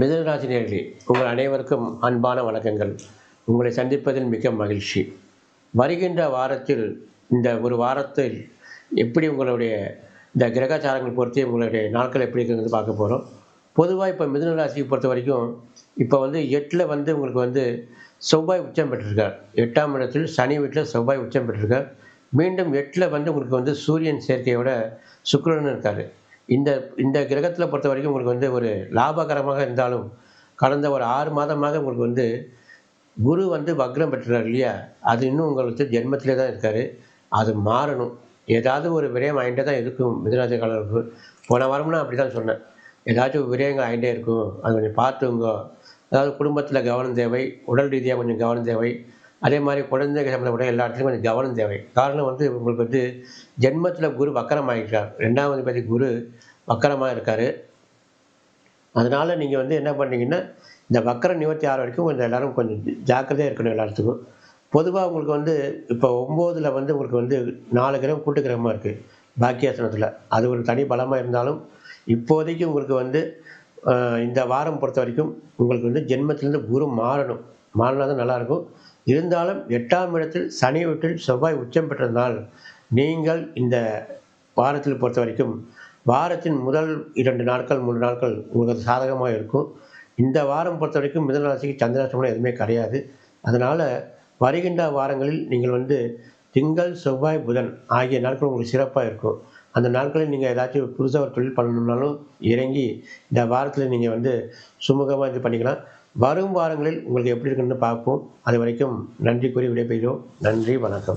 மிதுனராசி நேயர்களே, உங்கள் அனைவருக்கும் அன்பான வணக்கங்கள். உங்களை சந்திப்பதில் மிக்க மகிழ்ச்சி. வருகின்ற வாரத்தில் இந்த ஒரு வாரத்தில் எப்படி உங்களுடைய இந்த கிரகச்சாரங்கள் பொறுத்து உங்களுடைய நாட்கள் எப்படி இருக்குங்கிறது பார்க்க போகிறோம். பொதுவா இப்போ மிதுன ராசியை பொறுத்தவரைக்கும், இப்போ வந்து 8ல வந்து உங்களுக்கு வந்து செவ்வாய் உச்சம் பெற்றிருக்கார். 8ஆம் இடத்தில் சனி வீட்டில செவ்வாய் உச்சம் பெற்றிருக்கார். மீண்டும் 8ல வந்து உங்களுக்கு வந்து சூரியன் சேர்க்கையோட சுக்கிரனும் இருக்காரு. இந்த இந்த கிரகத்தில பொறுத்தவரைக்கும் உங்களுக்கு வந்து ஒரு லாபகரமாக இருந்தாலும், கடந்த ஒரு 6 மாதமாக உங்களுக்கு வந்து குரு வந்து வக்ரம் பெற்றுறார் இல்லையா? அது இன்னும் உங்களுக்கு ஜென்மத்திலே தான் இருக்காரு. அது மாறணும். ஏதாவது ஒரு விரயம் ஆயிட்டே தான் இருக்கும் மிதுனராசிக்காரர்களுக்கு. போன வாரமும் நான் அப்படி தான் சொன்னேன். ஏதாச்சும் விரயங்கள் ஆயிட்டே இருக்கும். அது கொஞ்சம் பார்த்துங்கோ. அதாவது குடும்பத்தில கவனம் தேவை. உடல் ரீதியா கொஞ்சம் கவனம் தேவை. அதேமாரி குழந்தைகள் சம்மந்தப்பட்ட எல்லா இடத்துலயும் கொஞ்சம் கவனம் தேவை. காரணம் வந்து உங்களுக்கு வந்து ஜென்மத்தில குரு வக்கரம் ஆயிட்டார். 2ஆம் அதிபதி குரு வக்கரமா இருக்காரு. அதனால நீங்க வந்து என்ன பண்ணீங்கன்னா, இந்த வக்கர நிவர்த்தி ஆற வரைக்கும் கொஞ்சம் எல்லாரும் கொஞ்சம் ஜாக்கிரதையா இருக்கணும் எல்லா இடத்துக்கும். பொதுவா உங்களுக்கு வந்து இப்போ 9ல வந்து உங்களுக்கு வந்து 4 கிரகம் கூட்டு கிரகமா இருக்கு. பாக்கியாசனத்தில. அது ஒரு தனி பலமா இருந்தாலும், இப்போதைக்கு உங்களுக்கு வந்து இந்த வாரம் பொறுத்தவரைக்கும் உங்களுக்கு வந்து ஜென்மத்திலிருந்து குரு மாறணும். மாறினா தான் நல்லாயிருக்கும். இருந்தாலும் 8ஆம் இடத்தில் சனி வீட்டில் செவ்வாய் உச்சம் பெற்றதனால், நீங்கள் இந்த வாரத்தில் பொறுத்தவரைக்கும், வாரத்தின் முதல் 2 நாட்கள், 3 நாட்கள் உங்களுக்கு அது சாதகமா இருக்கும். இந்த வாரம் பொறுத்தவரைக்கும் மிதுன ராசிக்கு சந்திராஷ்டமம் எதுவுமே கிடையாது. அதனால வருகின்ற வாரங்களில் நீங்கள் வந்து திங்கள், செவ்வாய், புதன் ஆகிய நாட்கள் உங்களுக்கு சிறப்பா இருக்கும். அந்த நாட்களில் நீங்க ஏதாச்சும் புதுசா ஒரு தொழில் பண்ணணும்னாலும் இறங்கி இந்த வாரத்தில நீங்க வந்து சுமூகமா இது பண்ணிக்கலாம். வரும் வாரங்களில் உங்களுக்கு எப்படி இருக்குன்னு பார்ப்போம். அதுவரைக்கும் நன்றி கூறி விடைபெறுகிறோம். நன்றி, வணக்கம்.